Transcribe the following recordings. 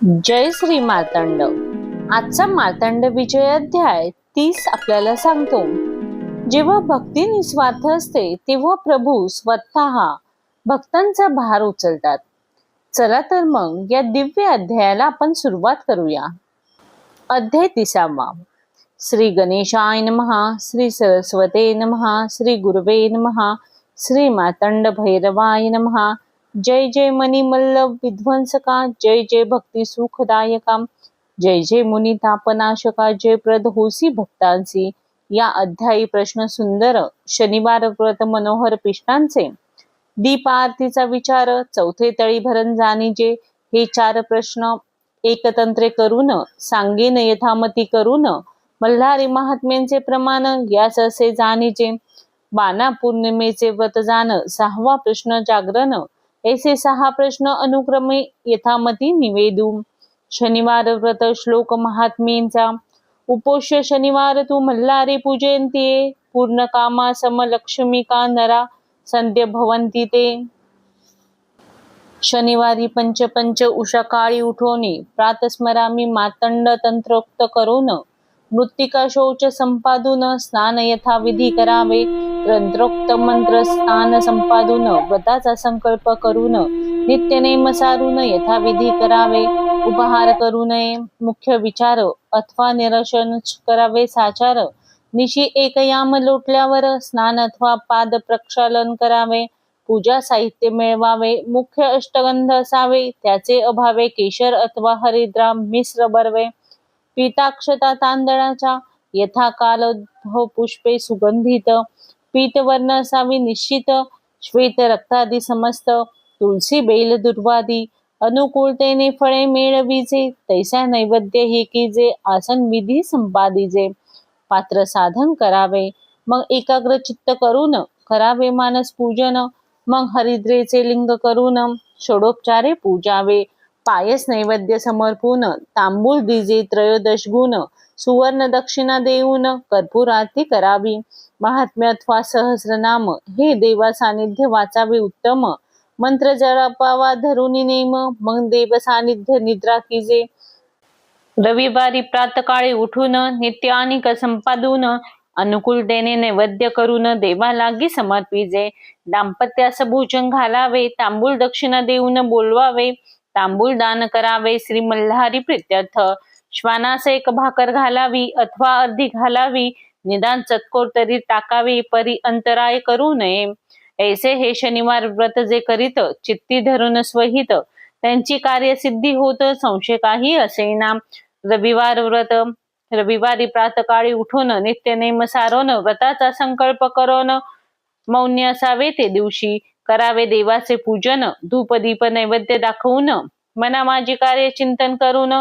जय श्री मार्तंड. आजचा मार्तंड विजय अध्याय 30 आपल्याला सांगतो. जेव्हा भक्ती निस्वार्थ असते तेव्हा प्रभू स्वतः भक्तांचा भार उचलतात. चला तर मग या दिव्य अध्यायाला आपण सुरुवात करूया. अध्याय 30. श्री गणेशाय नमः. श्री सरस्वते नमः. श्री गुरुवे नमः. श्री मार्तंड भैरवाय नमः. जय जय मणिमल्ल विध्वंसका. जय जय भक्ती सुखदायका. जय जय मुनी तापनाशका. जय प्रद होसी भक्तांची. या अध्यायी प्रश्न सुंदर. शनिवार व्रत मनोहर पिष्टांचे. दीप आरतीचा विचार. चौथे तळी भरण जाणीजे. हे 4 प्रश्न एकतंत्रे करून सांगेन यथामती करून. मल्हारी महात्म्यांचे प्रमाण यास असे जाणीजे. बाणा पौर्णिमेचे व्रत जाण. 6वा प्रश्न जागरण. ऐसे 6 प्रश्न अनुक्रमे यथामती निवेदू. शनिवार व्रत श्लोक महात्म्यांचा. उपोष्य शनिवार तू मल्हारी पूजयंती. पूर्ण कामा समलक्ष्मिका नरा संध्य भवंती ते. शनिवारी पंच उषा काळी उठोनी. प्रातस्मरामी मार्तंड तंत्रोक्त करून. मृत्तिका शौच संपादून. स्नान यथाविधी करावे. तंत्रोक्त मंत्र स्नान संपादून. व्रताचा संकल्प करून. नित्यनेम सारून यथाविधी करावे. उपहार करू नये. मुख्य विचार अथवा निरसन करावे साचार. निशी एक याम लोटल्यावर स्नान अथवा पाद प्रक्षालन करावे. पूजा साहित्य मिळवावे. मुख्य अष्टगंध असावे. त्याचे अभावे केशर अथवा हरिद्रा मिश्र बरवे. पीताक्षता तांदळाच्या. यथाकाल पुष्पे सुगंधित. पीतवर्ण असावी निश्चित. श्वेत रक्तादी समस्त. तुलसी बेल दुर्वादी. अनुकूलतेने फळे मिळवीजे. तैसा नैवेद्य हे कीजे. आसन विधी संपादिजे. पात्र साधन करावे. मग एकाग्र चित्त करून करावे मानस पूजन. मग हरिद्रेचे लिंग करून षोडोपचारे पूजावे. पायस नैवेद्य समर्पून. तांबूळ दिजे 13 गुण. सुवर्ण दक्षिणा देऊन कर्पूर आरती करावी. महात्म्य अथवा सहस्रनाम हे देवा सानिध्य वाचावे उत्तम. मंत्र जपावा धरून नेम. मग देव सानिध्य निद्रा कीजे. रविवारी प्रातकाळी उठून नित्यानिक संपादून. अनुकूलतेने नैवेद्य करून देवा लागी समर्पिजे. दाम्पत्यास भोजन घालावे. तांबूळ दक्षिणा देऊन बोलवावे. तांबूळ दान करावे श्री मल्हारी प्रीत्यर्थ. श्वानास 1 भाकर घालावी अथवा अर्धी घालावी. निदान चतकोर तरी टाकावी. परी अंतराय करू नये. ऐसे हे शनिवार व्रत जे करीत चित्ती धरून स्वहित. त्यांची कार्यसिद्धी होत संशय काही असेना. रविवार व्रत. रविवारी प्रातकाळी उठून नित्यनेम सारून. व्रताचा संकल्प करून मौन्य असावे ते दिवशी. करावे देवाचे पूजन. धूपदीप नैवेद्य दाखवून. मना माझी कार्य चिंतन करून.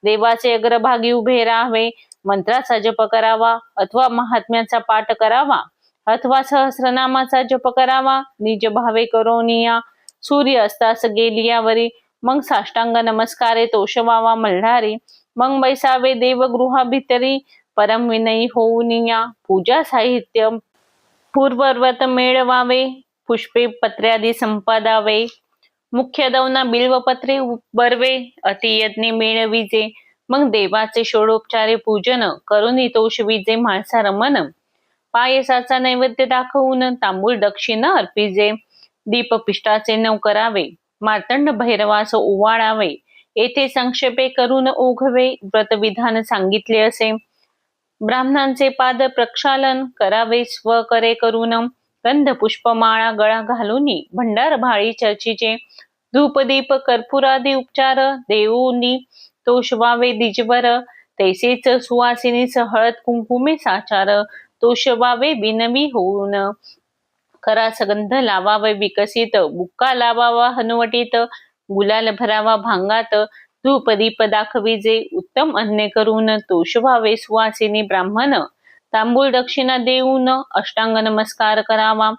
देवाचे अग्रभागी उभे राहावे. मंत्राचा जप करावा अथवा महात्म्याचा पाठ करावा अथवा सहस्रनामाचा जप करावा. निज भावे करोनिया. सूर्य अस्तास गेलियावरी. मग साष्टांग नमस्कारे तोषवावा मल्हारी. मग बैसावे देवगृहाभितरी. परम विनयी होऊनिया. पूजा साहित्य पूर्वव्रत मिळवावे. पुष्पे पत्र्यादी संपादावे. मुख्य दवना बिल्वपत्रे बरवे. अतियज्ञे मिळविजे. मग देवाचे षोडोपचारे पूजन करून तोषविजे म्हाळसा रमन. पायसाचा नैवेद्य दाखवून तांबूळ दक्षिणा अर्पिजे. दीपपिष्टाचे 9 करावे. मार्तंड भैरवास ओवाळावे. येथे संक्षेपे करून ओघवे. व्रतविधान सांगितले असे. ब्राह्मणांचे पाद प्रक्षालन करावे स्वकरे करून. गंध पुष्पमाळा गळा घालूनी. भंडार भाळी चर्चीचे. धूपदीप कर्पूरादी उपचार देऊनी तोषवावे दिजवर. तैसेच सुवासिनीस हळद कुंकुमे साचार. तोषवावे बिनवी होऊन. करास गंध लावावे विकसित. बुक्का लावावा हनुवटीत. गुलाल भरावा भांगात. धूपदीप दाखविजे उत्तम अन्न करून. तोषवावे सुवासिनी ब्राह्मण. तांबूळ दक्षिणा देऊन अष्टांग नमस्कार करावा.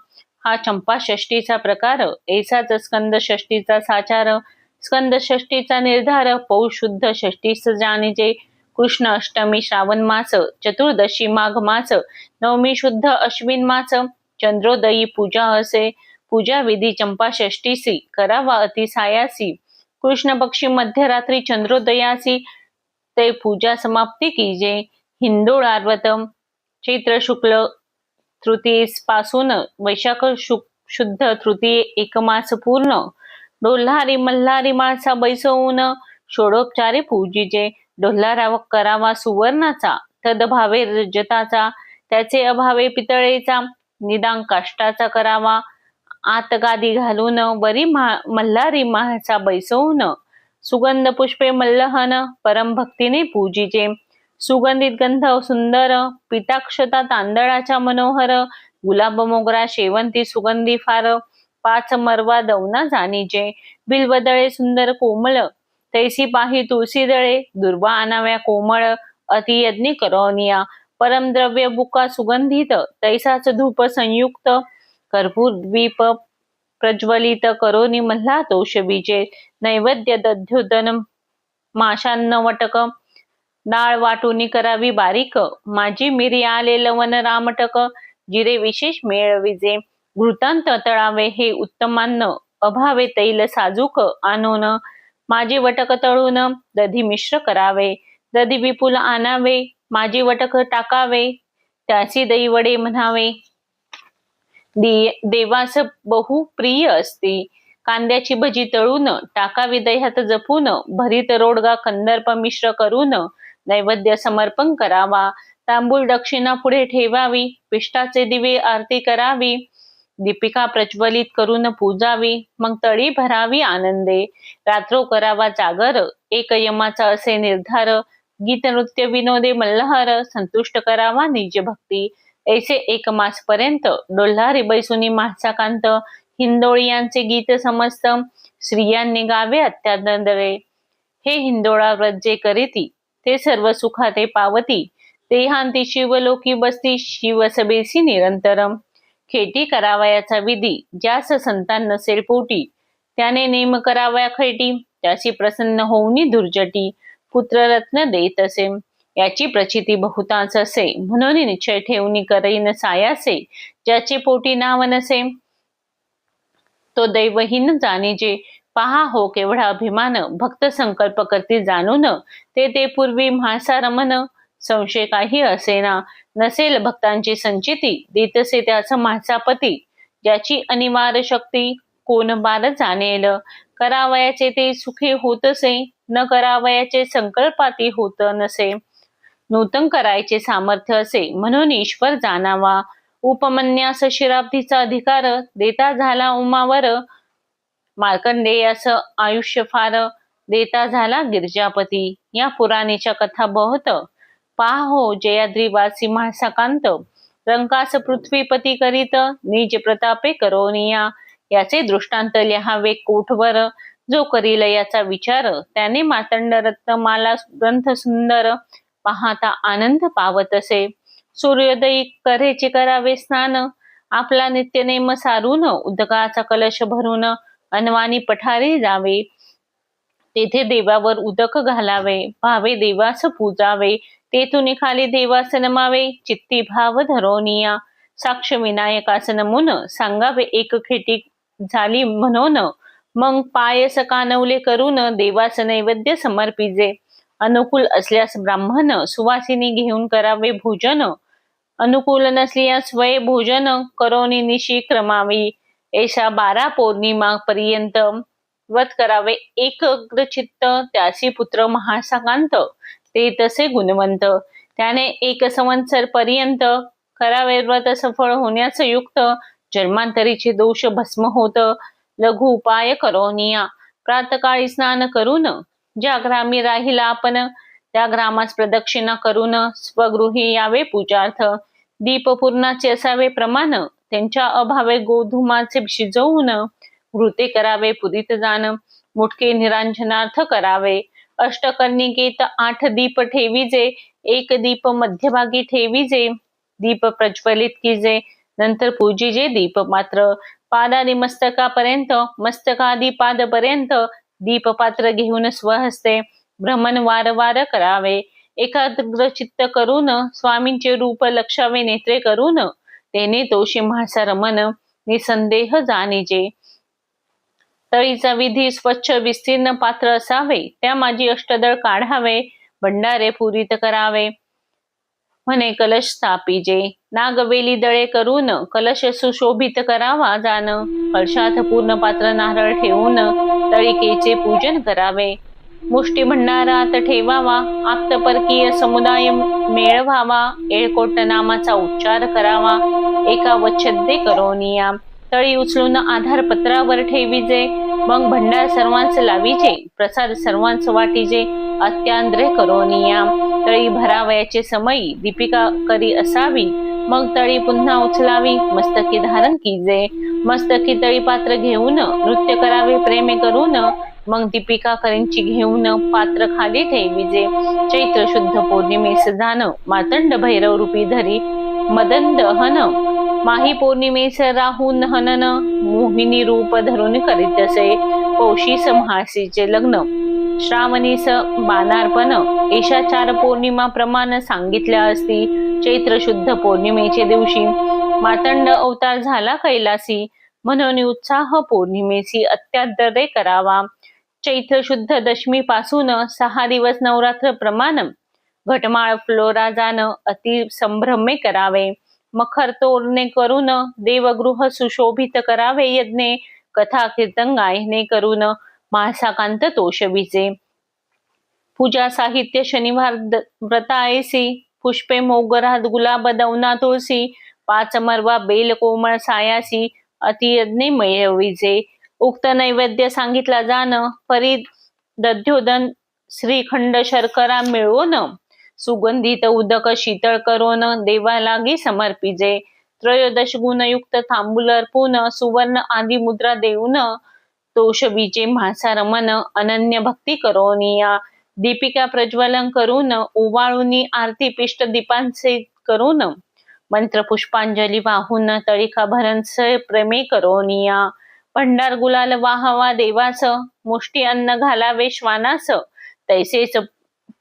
हा चंपा षष्टीचा प्रकार. ऐसाच स्कंद षष्टीचा साचार. स्कंद षष्टीचा निर्धार पौष शुद्ध षष्टीस जाणीजे. कृष्ण अष्टमी श्रावण मास. चतुर्दशी माघ मास. नवमी शुद्ध अश्विन मास. चंद्रोदयी पूजा असे. पूजा विधी चंपा षष्टीसी करावा अति सायासी. कृष्ण पक्षी मध्यरात्री चंद्रोदयासी ते पूजा समाप्ती कीजे. हिंदोळा व्रत चैत्र शुक्ल तृतीयेस पासून वैशाख शुद्ध तृतीये एक मास पूर्ण डोल्हारी मल्हारी माळसा बैसवून षोडोपचारे पूजिजे. डोल्हारा करावा सुवर्णाचा तदभावे रजताचा त्याचे अभावे पितळेचा निदान काष्टाचा करावा आत गादी घालून वरी मल्हारी माळसा बैसवून सुगंध पुष्पे मल्लहन परम भक्तीने पूजिजे. सुगंधित गंध सुंदर पिताक्षता तांदळाच्या मनोहर गुलाब मोगरा शेवंती सुगंधी फार 5 मरवा दवना जाणीजे. बिलवदळे सुंदर कोमळ तैसी पाही तुळसी दळे दुर्वा आणाव्या कोमळ अतियज्ञ करोनिया. परमद्रव्य बुका सुगंधित तैसाच धूप संयुक्त कर्पूर द्वीप प्रज्वलित करोनी मल्हा तोष बीजे. नैवेद्य दध्योदन माशान्न वटक डाळ वाटूनी करावी बारीक माझी मिरी आले लवण रामटक जिरे विशेष मेळविजे. घृतांत तळावे हे उत्तमान्न अभावे तैल साजूक आणून माझी वटक तळून दधी मिश्र करावे. दधी विपुल आणावे माझी वटक टाकावे त्याची दही वडे म्हणावे. देवास बहु प्रिय असते. कांद्याची भजी तळून टाकावी दह्यात जपून भरीत रोडगा कंदर्प मिश्र करून नैवेद्य समर्पण करावा. तांबूळ दक्षिणा पुढे ठेवावी पिष्टाचे दिवे आरती करावी दीपिका प्रज्वलित करून पूजावी मग तळी भरावी आनंदे. रात्रो करावा जागर एक यमाचा असे निर्धार गीत नृत्य विनोदे मल्हार संतुष्ट करावा निज भक्ती. ऐसे 1 मास पर्यंत डोल्हारी बैसुनी माणसाकांत हिंदोळी यांचे गीत समस्त स्त्रियांनी गावे अत्यानंदळे. हे हिंदोळा व्रत जे करीती ते सर्व सुखाते पावती. देहांती शिवलोकी बसती शिवसबेसी निरंतरम. खेटी करावयाचा विधी ज्यास संतान नसेल पोटी त्याने नेम करावया खैटी त्याची प्रसन्न होऊनी दुर्जटी. पुत्ररत्न देत असे याची प्रचिती बहुतांच असे म्हणून निश्चय ठेवून करीन सायासे. ज्याचे पोटी नाव नसे तो दैवहीन जाणीजे. पहा हो केवढा अभिमान भक्त संकल्प करती जाणून ते पूर्वी म्हासा रमन. संशय काही असेना नसेल भक्तांची संचिती देतसे त्याच म्हासापती. ज्याची अनिवार्य शक्ती कोण बार जाणेल. करावयाचे ते सुखे होतसे न करावयाचे संकल्पाती होत नसे. नूतन करायचे सामर्थ्य असे म्हणून ईश्वर जाणावा. उपमन्यास शिराब्धीचा अधिकार देता झाला उमावर मार्कंडेयास आयुष्य फार देता झाला गिरजापती. या पुराणेच्या कथा बहुत पहा हो जयाद्रीवासी म्हासाकांत रंकास पृथ्वीपती करीत निज प्रतापे करोनिया. याचे दृष्टांत लिहावे कोठवर जो करील याचा विचार त्याने मातंड रत्नमाला ग्रंथ सुंदर पाहता आनंद पावत असे. सूर्योदयी करेचे करावे स्नान आपला नित्यनेम सारून उदकाचा कलश भरून अनवानी पठारी जावे. तेथे देवावर उदक घालावे भावे देवास पूजावे. तेथून खाली देवास नमावे चित्ती भाव धरोनिया. साक्ष विनायकास नमून सांगावे एक खेटी झाली म्हणून मग पायस कानवले करून देवास नैवेद्य समर्पिजे. अनुकूल असल्यास ब्राह्मण सुवासिनी घेऊन करावे भोजन. अनुकूल नसल्यास स्वय भोजन करोनी निशी क्रमावी. ऐशा 12 पौर्णिमा पर्यंत व्रत करावे एकाग्रचित्त. त्यासी पुत्र महासाकांत ते तसे गुणवंत. त्याने 1 संवत्सर पर्यंत करावे व्रत सफळ होण्यास युक्त. जन्मांतरीचे दोष भस्म होत. लघु उपाय करोनिया. प्रातकाळी स्नान करून ज्या ग्रामी राहिला आपण त्या ग्रामास प्रदक्षिणा करून स्वगृही यावे पूजार्थ. दीपपूर्णाचे असावे प्रमाण त्यांच्या अभावे गोधूमाचे शिजवून घृते करावे पुरीत जाण. मुटके निरांजनार्थ करावे. अष्टकर्णिकेत 8 दीप ठेवीजे. 1 दीप मध्यभागी ठेवीजे. दीप प्रज्वलित कीजे. नंतर पूजिजे दीप मात्र. पादादी मस्तकापर्यंत मस्तकादी पादपर्यंत दीपपात्र घेऊन स्वहस्ते भ्रमण वारंवार करावे. एकाग्र चित्त करून स्वामींचे रूप लक्षावे नेत्रे करून तेने तोषी म्हासा रमन निसंदेह जाणीजे. तळीचा विधी स्वच्छ विस्तीर्ण पात्र असावे, त्या माझी अष्टदळ काढावे, भंडारे पुरीत करावे. म्हणे कलश स्थापिजे, नागवेली दळे करून कलश सुशोभित करावा जाण. कलशात पूर्ण पात्र नारळ ठेवून तळिकेचे पूजन करावे. मुष्टी भंडारात ठेवावा, आप्त परकीय समुदाय मेळवावा. येळकोट नामाचा उच्चार करावा, एका वच्छद्दे करोनिया. तळी उचलून आधार पत्रावर ठेवीजे, मग भंडार सर्वांस लावीजे, प्रसाद सर्वांस वाटीजे, अत्यांद्रे करोनिया. तळी भरावयाचे समयी दीपिका करी असावी, मग तळी पुन्हा उचलावी, मस्तकी धारण कीजे. मस्तकी तळी पात्र घेऊन नृत्य करावे प्रेमे करून, मग दीपिका करींची घेऊन पात्र खाली ठेवीजे. चैत्र शुद्ध पौर्णिमेस जाण, मातंड भैरव रूपी धरी मदन दहन. माही पौर्णिमेस राहून हनन, मोहिनी रूप धरून करीत असे. पौषीस महासीचे लग्न, श्रावणीस बाणार्पण. एषा 4 पौर्णिमा प्रमाण सांगितल्या असती. चैत्र शुद्ध पौर्णिमेच्या दिवशी मातंड अवतार झाला कैलासी, म्हणून उत्साह पौर्णिमेसी अत्यादरे करावा. चैत्र शुद्ध दशमी पासून 6 दिवस नवरात्र प्रमाण घटमाळ फ्लोरा जाण अति संभ्रमे करावे. मखर तोरणे करून देवगृह सुशोभित करावे. यज्ञे कथा कीर्तन गायने करून महासाकांत तोषवीचे. पूजा साहित्य शनिवार व्रतायसी, पुष्पे मोगरा गुलाब दवना तुळसी, 5 मरवा बेल कोमळ सायासी, अतियज्ञे मिळवीचे. उक्त नैवेद्य सांगितला जाण, परी दध्योदन श्रीखंड शर्करा मिळवून, सुगंधित उदक शीतळ करून देवालागी समर्पिजे. 13 गुणयुक्त तांबूल अर्पून, सुवर्ण आदी मुद्रा देऊन तोषवीचे. म्हासा रमन अनन्य भक्ती करोनिया. दीपिका प्रज्वलन करून ओवाळून आरती पिष्ट दीपांचे करून, मंत्र पुष्पांजली वाहून तळिका भरनस प्रेमे करोनिया. भंडार गुलाल वाहावा देवास, मुष्टी अन्न घालावे श्वानास, तैसेच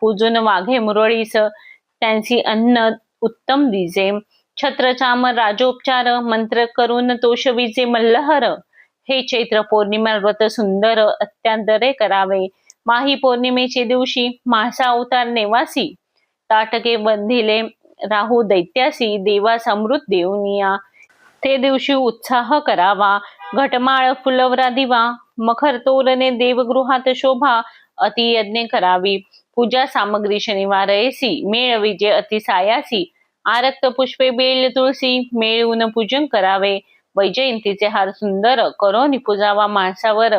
पूजून वाघे मुरळीस, त्यांची अन्न उत्तम दिजे. छत्र चामर राजोपचार, मंत्र करून तोषवीचे मल्लहर. हे चैत्र पौर्णिमा व्रत सुंदर अत्यांदरे करावे. माही पौर्णिमेच्या दिवशी म्हासा अवतार नेवासी, ताटके बंधिले राहू दैत्यासी, देवास अमृत देऊनिया. ते दिवशी उत्साह करावा. घटमाळ फुलवरा दिवा, मखर तोरणे देवगृहात शोभा, अतियज्ञ करावी. पूजा सामग्री शनिवार येसी, मेळवीजे अतिसायासी. आरक्त पुष्पे बेल तुळसी मेळवून पूजन करावे. वैजयंतीचे हार सुंदर करोनी पूजावा माणसावर.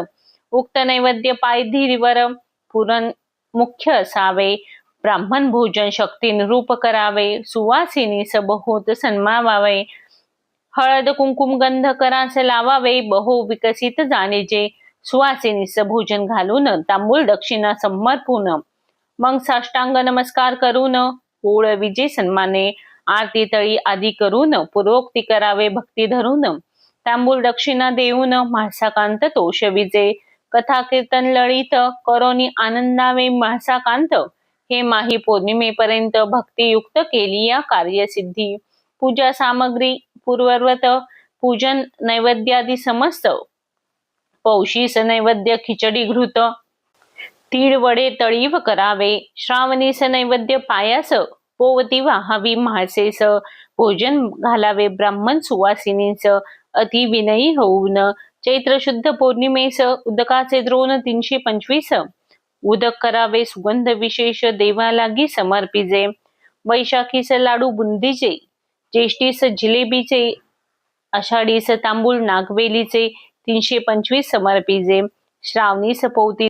उक्त नैवेद्य पायधीवर पुरण मुख्य असावे. ब्राह्मण भोजन शक्तीनुरूप करावे. सुवासिनी सबहोत सन्मावावे. हळद कुंकुम गंध करास लावावे. बहो विकसित जाणेजे. सुवासिनीस भोजन घालून तांबूळ दक्षिणा समर्पून, मग साष्टांग नमस्कार करून ओळवीजे सन्माने. आरती तळी आदी करून पूर्वोक्ती करावे भक्ती धरून. तांबूळ दक्षिणा देऊन म्हासाकांत तोषवीजे. कथा कीर्तन लळित करोनी आनंदावे म्हासाकांत. हे माही पौर्णिमेपर्यंत भक्तियुक्त केली या कार्यसिद्धी. पूजा सामग्री पूर्वव्रत पूजन नैवेद्यादी समस्त. पौषीस नैवेद्य खिचडी घृत तीळ वडे तळीव करावे. श्रावणीस नैवेद्य पायास पोवती वाहावी म्हासेस. भोजन घालावे ब्राह्मण सुवासिनीस अति विनयी होऊन. चैत्र शुद्ध पौर्णिमेस उदकाचे द्रोण 325. उदक करावे सुगंध विशेष देवालागी समर्पिजे. वैशाखीस लाडू बुंदीचे, ज्येष्ठीस जिलेबीचे, आषाढीस तांबूळ नागवेलीचे 325 समर्पिजे. श्रावणीस पोवती